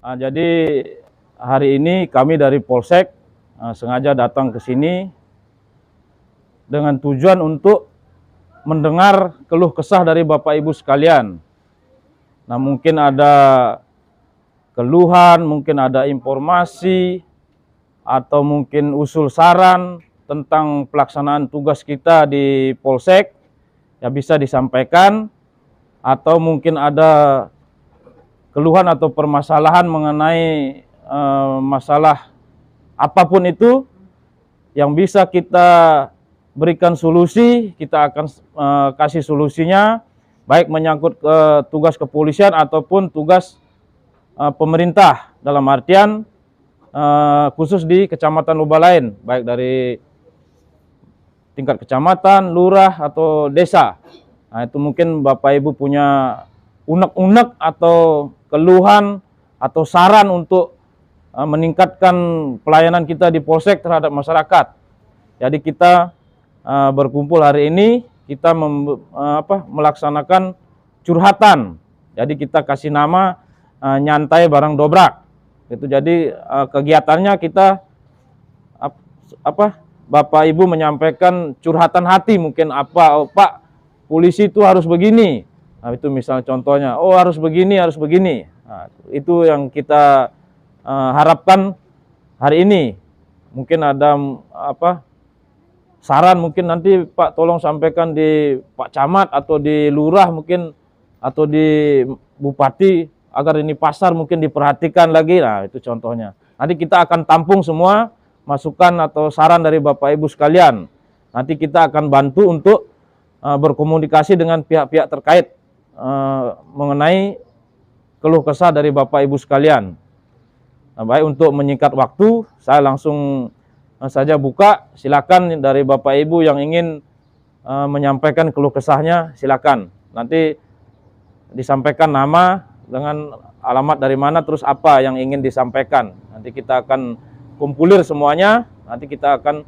Jadi hari ini kami dari Polsek sengaja datang ke sini dengan tujuan untuk mendengar keluh kesah dari Bapak Ibu sekalian. Nah, mungkin ada keluhan, mungkin ada informasi, atau mungkin usul saran tentang pelaksanaan tugas kita di Polsek, ya bisa disampaikan, atau mungkin ada keluhan atau permasalahan mengenai masalah apapun itu yang bisa kita berikan solusi, kita akan kasih solusinya, baik menyangkut tugas kepolisian ataupun tugas pemerintah, dalam artian khusus di Kecamatan Lubalain, baik dari tingkat kecamatan, lurah, atau desa. Nah, itu mungkin Bapak Ibu punya unek-unek atau keluhan atau saran untuk meningkatkan pelayanan kita di Polsek terhadap masyarakat. Jadi kita berkumpul hari ini, kita melaksanakan curhatan. Jadi kita kasih nama nyantai bareng dobrak. Itu jadi kegiatannya kita Bapak Ibu menyampaikan curhatan hati, mungkin apa, oh, Pak, polisi itu harus begini. Nah, itu misalnya contohnya, oh harus begini, harus begini. Nah, itu yang kita harapkan hari ini. Mungkin ada saran, mungkin nanti Pak tolong sampaikan di Pak Camat atau di Lurah mungkin, atau di Bupati, agar ini pasar mungkin diperhatikan lagi. Nah, itu contohnya. Nanti kita akan tampung semua masukan atau saran dari Bapak Ibu sekalian. Nanti kita akan bantu untuk berkomunikasi dengan pihak-pihak terkait mengenai keluh kesah dari Bapak Ibu sekalian. Nah, baik, untuk menyingkat waktu, saya langsung saja buka. Silakan dari Bapak Ibu yang ingin menyampaikan keluh kesahnya, silakan. Nanti disampaikan nama dengan alamat dari mana, terus apa yang ingin disampaikan. Nanti kita akan kumpulir semuanya. Nanti kita akan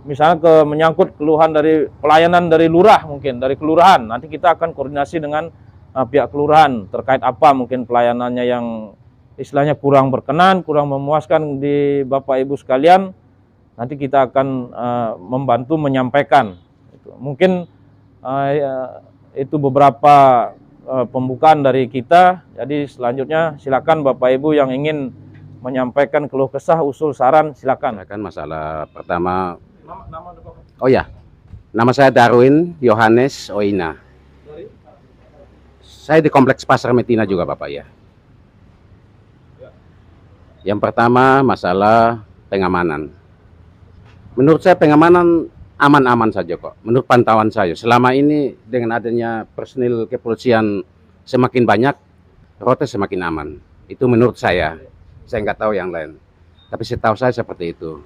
misalnya menyangkut keluhan dari pelayanan dari lurah, mungkin dari kelurahan. Nanti kita akan koordinasi dengan pihak kelurahan terkait apa mungkin pelayanannya yang istilahnya kurang berkenan, kurang memuaskan di Bapak Ibu sekalian. Nanti kita akan membantu menyampaikan. Mungkin itu beberapa pembukaan dari kita. Jadi selanjutnya silakan Bapak Ibu yang ingin menyampaikan keluh kesah, usul, saran, silakan. Masalah pertama, oh ya, nama saya Darwin Yohanes Oina. Saya di Kompleks Pasar Metina juga, Bapak ya. Yang pertama masalah pengamanan. Menurut saya pengamanan aman-aman saja kok. Menurut pantauan saya, selama ini dengan adanya personil kepolisian semakin banyak, rote semakin aman. Itu menurut saya. Saya nggak tahu yang lain. Tapi setahu saya seperti itu.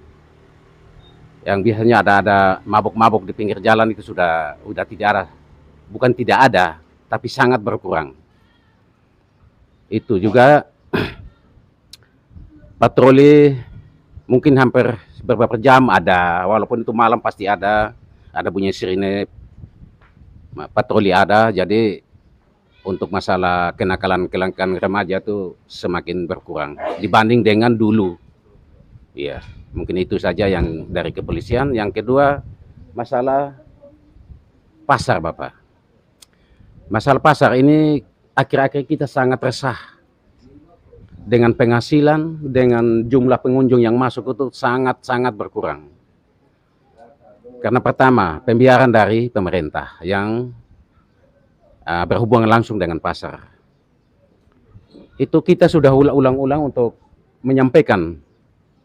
Yang biasanya ada mabuk-mabuk di pinggir jalan itu sudah tidak ada. Bukan tidak ada, tapi sangat berkurang. Itu juga patroli mungkin hampir beberapa jam ada, walaupun itu malam pasti ada bunyi sirine patroli ada. Jadi untuk masalah kenakalan remaja itu semakin berkurang dibanding dengan dulu. Iya, mungkin itu saja yang dari kepolisian. Yang kedua, masalah pasar, Bapak. Masalah pasar ini akhir-akhir kita sangat resah. Dengan penghasilan, dengan jumlah pengunjung yang masuk itu sangat-sangat berkurang. Karena pertama, pembiaran dari pemerintah yang berhubungan langsung dengan pasar. Itu kita sudah ulang-ulang untuk menyampaikan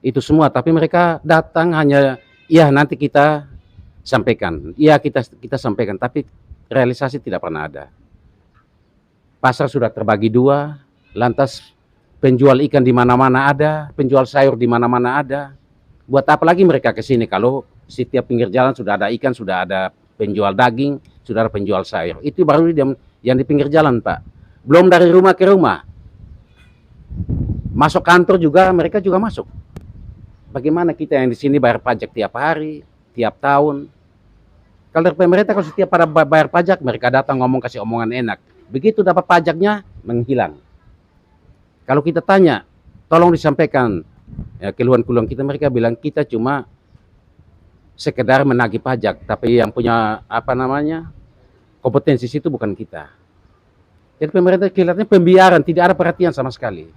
itu semua, tapi mereka datang hanya, ya nanti kita sampaikan, ya kita sampaikan, tapi realisasi tidak pernah ada. Pasar sudah terbagi dua, lantas penjual ikan di mana-mana ada, penjual sayur di mana-mana ada. Buat apa lagi mereka ke sini kalau setiap pinggir jalan sudah ada ikan, sudah ada penjual daging, sudah ada penjual sayur. Itu baru yang di pinggir jalan, Pak. Belum dari rumah ke rumah. Masuk kantor juga, mereka juga masuk. Bagaimana kita yang di sini bayar pajak tiap hari, tiap tahun? Kalau dari pemerintah, kalau setiap pada bayar pajak, mereka datang ngomong, kasih omongan enak. Begitu dapat pajaknya, menghilang. Kalau kita tanya, tolong disampaikan ya, keluhan-keluhan kita. Mereka bilang kita cuma sekedar menagih pajak, tapi yang punya apa namanya kompetensi situ bukan kita. Jadi pemerintah kelihatannya pembiaran, tidak ada perhatian sama sekali.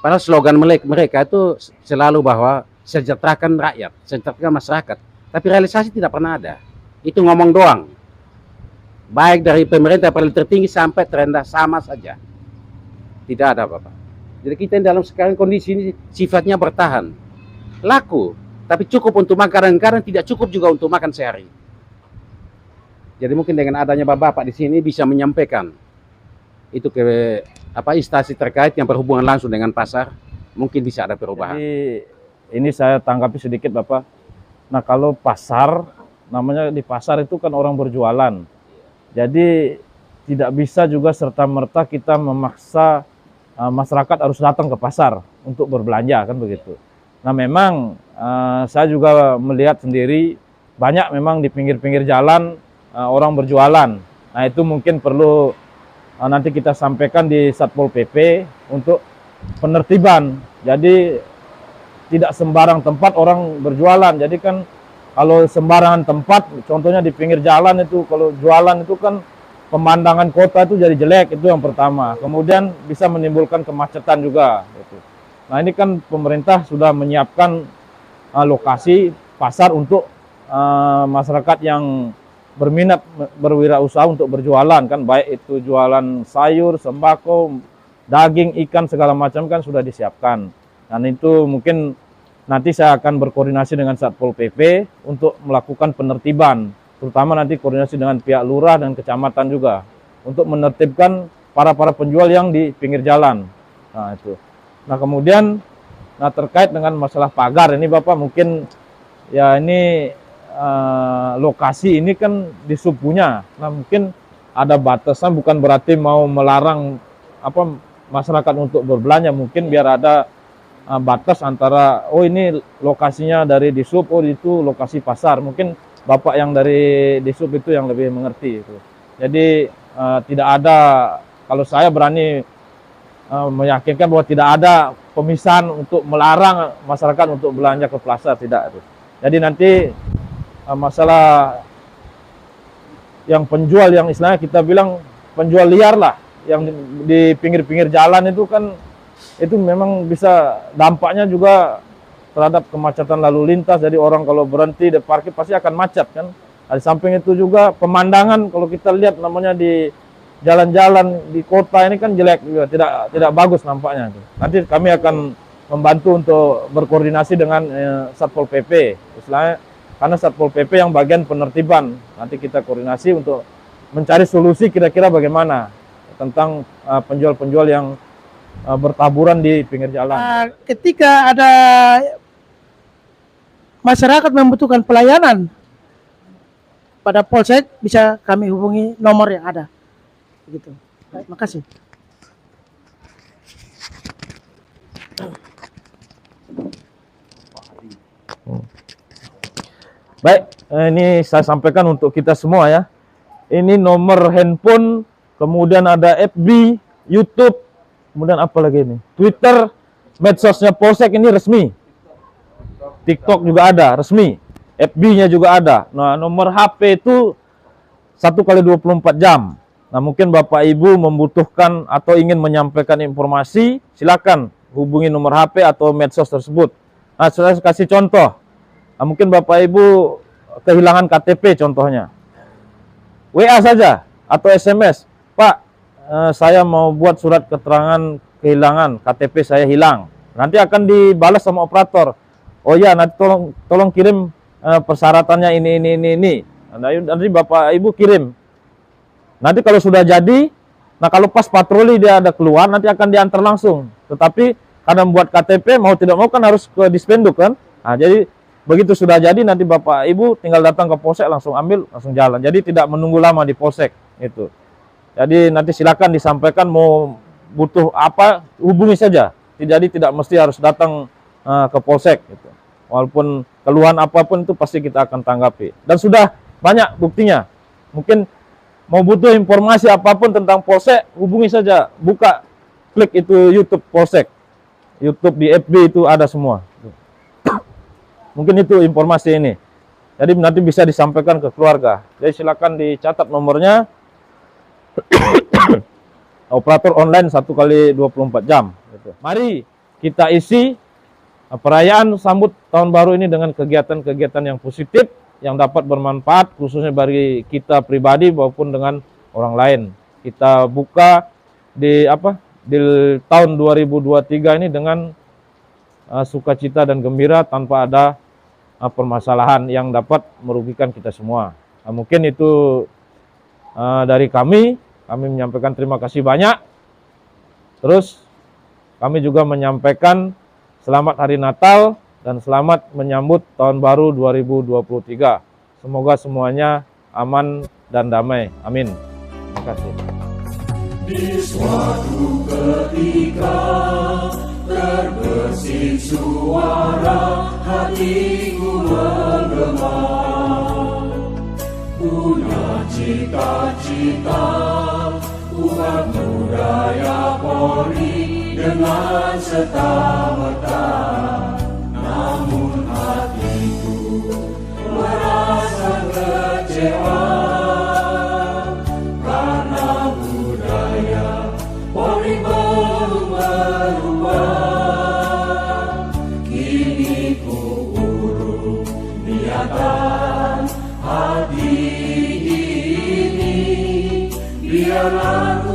Padahal slogan mereka itu selalu bahwa sejahterakan rakyat, sejahterakan masyarakat. Tapi realisasi tidak pernah ada. Itu ngomong doang. Baik dari pemerintah paling tertinggi sampai terendah sama saja. Tidak ada apa-apa. Jadi kita dalam sekarang kondisi ini sifatnya bertahan. Laku, tapi cukup untuk makan, kadang-kadang tidak cukup juga untuk makan sehari. Jadi mungkin dengan adanya bapak-bapak di sini bisa menyampaikan itu ke instansi terkait yang berhubungan langsung dengan pasar, mungkin bisa ada perubahan. Jadi ini saya tanggapi sedikit Bapak. Nah kalau pasar, namanya di pasar itu kan orang berjualan. Jadi tidak bisa juga serta-merta kita memaksa masyarakat harus datang ke pasar untuk berbelanja, kan begitu. Nah memang saya juga melihat sendiri banyak memang di pinggir-pinggir jalan orang berjualan. Nah itu mungkin perlu nanti kita sampaikan di Satpol PP untuk penertiban. Jadi tidak sembarang tempat orang berjualan. Jadi kan kalau sembarangan tempat, contohnya di pinggir jalan itu, kalau jualan itu kan pemandangan kota itu jadi jelek, itu yang pertama. Kemudian bisa menimbulkan kemacetan juga. Gitu. Nah ini kan pemerintah sudah menyiapkan lokasi pasar untuk masyarakat yang berminat berwirausaha untuk berjualan, kan baik itu jualan sayur, sembako, daging, ikan, segala macam kan sudah disiapkan. Dan itu mungkin nanti saya akan berkoordinasi dengan Satpol PP untuk melakukan penertiban, terutama nanti koordinasi dengan pihak lurah dan kecamatan juga untuk menertibkan para penjual yang di pinggir jalan. Nah itu. Nah kemudian terkait dengan masalah pagar ini Bapak, mungkin ya ini lokasi ini kan di sub punya. Nah mungkin ada batasan, bukan berarti mau melarang masyarakat untuk berbelanja, mungkin biar ada batas antara oh ini lokasinya dari di sub, oh itu lokasi pasar. Mungkin Bapak yang dari di sub itu yang lebih mengerti itu. Jadi tidak ada, kalau saya berani meyakinkan bahwa tidak ada pemisahan untuk melarang masyarakat untuk belanja ke pasar, tidak. Jadi nanti masalah yang penjual yang istilahnya kita bilang penjual liar lah, yang di pinggir-pinggir jalan itu kan, itu memang bisa dampaknya juga terhadap kemacetan lalu lintas. Jadi orang kalau berhenti di parkir pasti akan macet kan. Di samping itu juga pemandangan, kalau kita lihat namanya di jalan-jalan di kota ini kan jelek juga, tidak bagus nampaknya. Nanti kami akan membantu untuk berkoordinasi dengan Satpol PP, istilahnya, karena Satpol PP yang bagian penertiban. Nanti kita koordinasi untuk mencari solusi kira-kira bagaimana tentang penjual-penjual yang bertaburan di pinggir jalan. Ketika ada masyarakat membutuhkan pelayanan pada Polsek, bisa kami hubungi nomor yang ada. Begitu. Baik, makasih. Baik, ini saya sampaikan untuk kita semua ya. Ini nomor handphone, kemudian ada FB, YouTube, kemudian apa lagi ini? Twitter, medsosnya Polsek ini resmi. TikTok juga ada, resmi. FB-nya juga ada. Nah, nomor HP itu 1x24 jam. Nah, mungkin Bapak Ibu membutuhkan atau ingin menyampaikan informasi, silakan hubungi nomor HP atau medsos tersebut. Nah, saya kasih contoh. Nah, mungkin Bapak Ibu kehilangan KTP contohnya. WA saja atau SMS. Pak, saya mau buat surat keterangan kehilangan, KTP saya hilang. Nanti akan dibalas sama operator. Oh ya, nanti tolong kirim persyaratannya ini. Nanti Bapak Ibu kirim. Nanti kalau sudah jadi, nah kalau pas patroli dia ada keluar, nanti akan diantar langsung. Tetapi karena membuat KTP mau tidak mau kan harus ke Dispenduk kan. Nah, jadi begitu sudah jadi nanti Bapak Ibu tinggal datang ke Polsek, langsung ambil, langsung jalan. Jadi tidak menunggu lama di Polsek itu. Jadi nanti silakan disampaikan mau butuh apa, hubungi saja. Jadi tidak mesti harus datang ke Polsek gitu. Walaupun keluhan apapun itu pasti kita akan tanggapi. Dan sudah banyak buktinya. Mungkin mau butuh informasi apapun tentang Polsek, hubungi saja. Buka, klik itu YouTube Polsek. YouTube, di FB itu ada semua. Mungkin itu informasi ini. Jadi nanti bisa disampaikan ke keluarga. Jadi silakan dicatat nomornya. Operator online 1 kali 24 jam. Gitu. Mari kita isi perayaan sambut tahun baru ini dengan kegiatan-kegiatan yang positif, yang dapat bermanfaat khususnya bagi kita pribadi maupun dengan orang lain. Kita buka di tahun 2023 ini dengan sukacita dan gembira tanpa ada permasalahan yang dapat merugikan kita semua. Nah, mungkin itu dari kami menyampaikan terima kasih banyak. Terus kami juga menyampaikan selamat hari Natal dan selamat menyambut tahun baru 2023. Semoga semuanya aman dan damai. Amin. Terima kasih. Di suatu ketika terbesit suara, hatiku menggema, punya cita-cita umat budaya Polri dengan serta-merta. Namun hatiku merasa kecewa karena budaya Polri belum berubah. Kini ku urung niatan hati ini, biarlah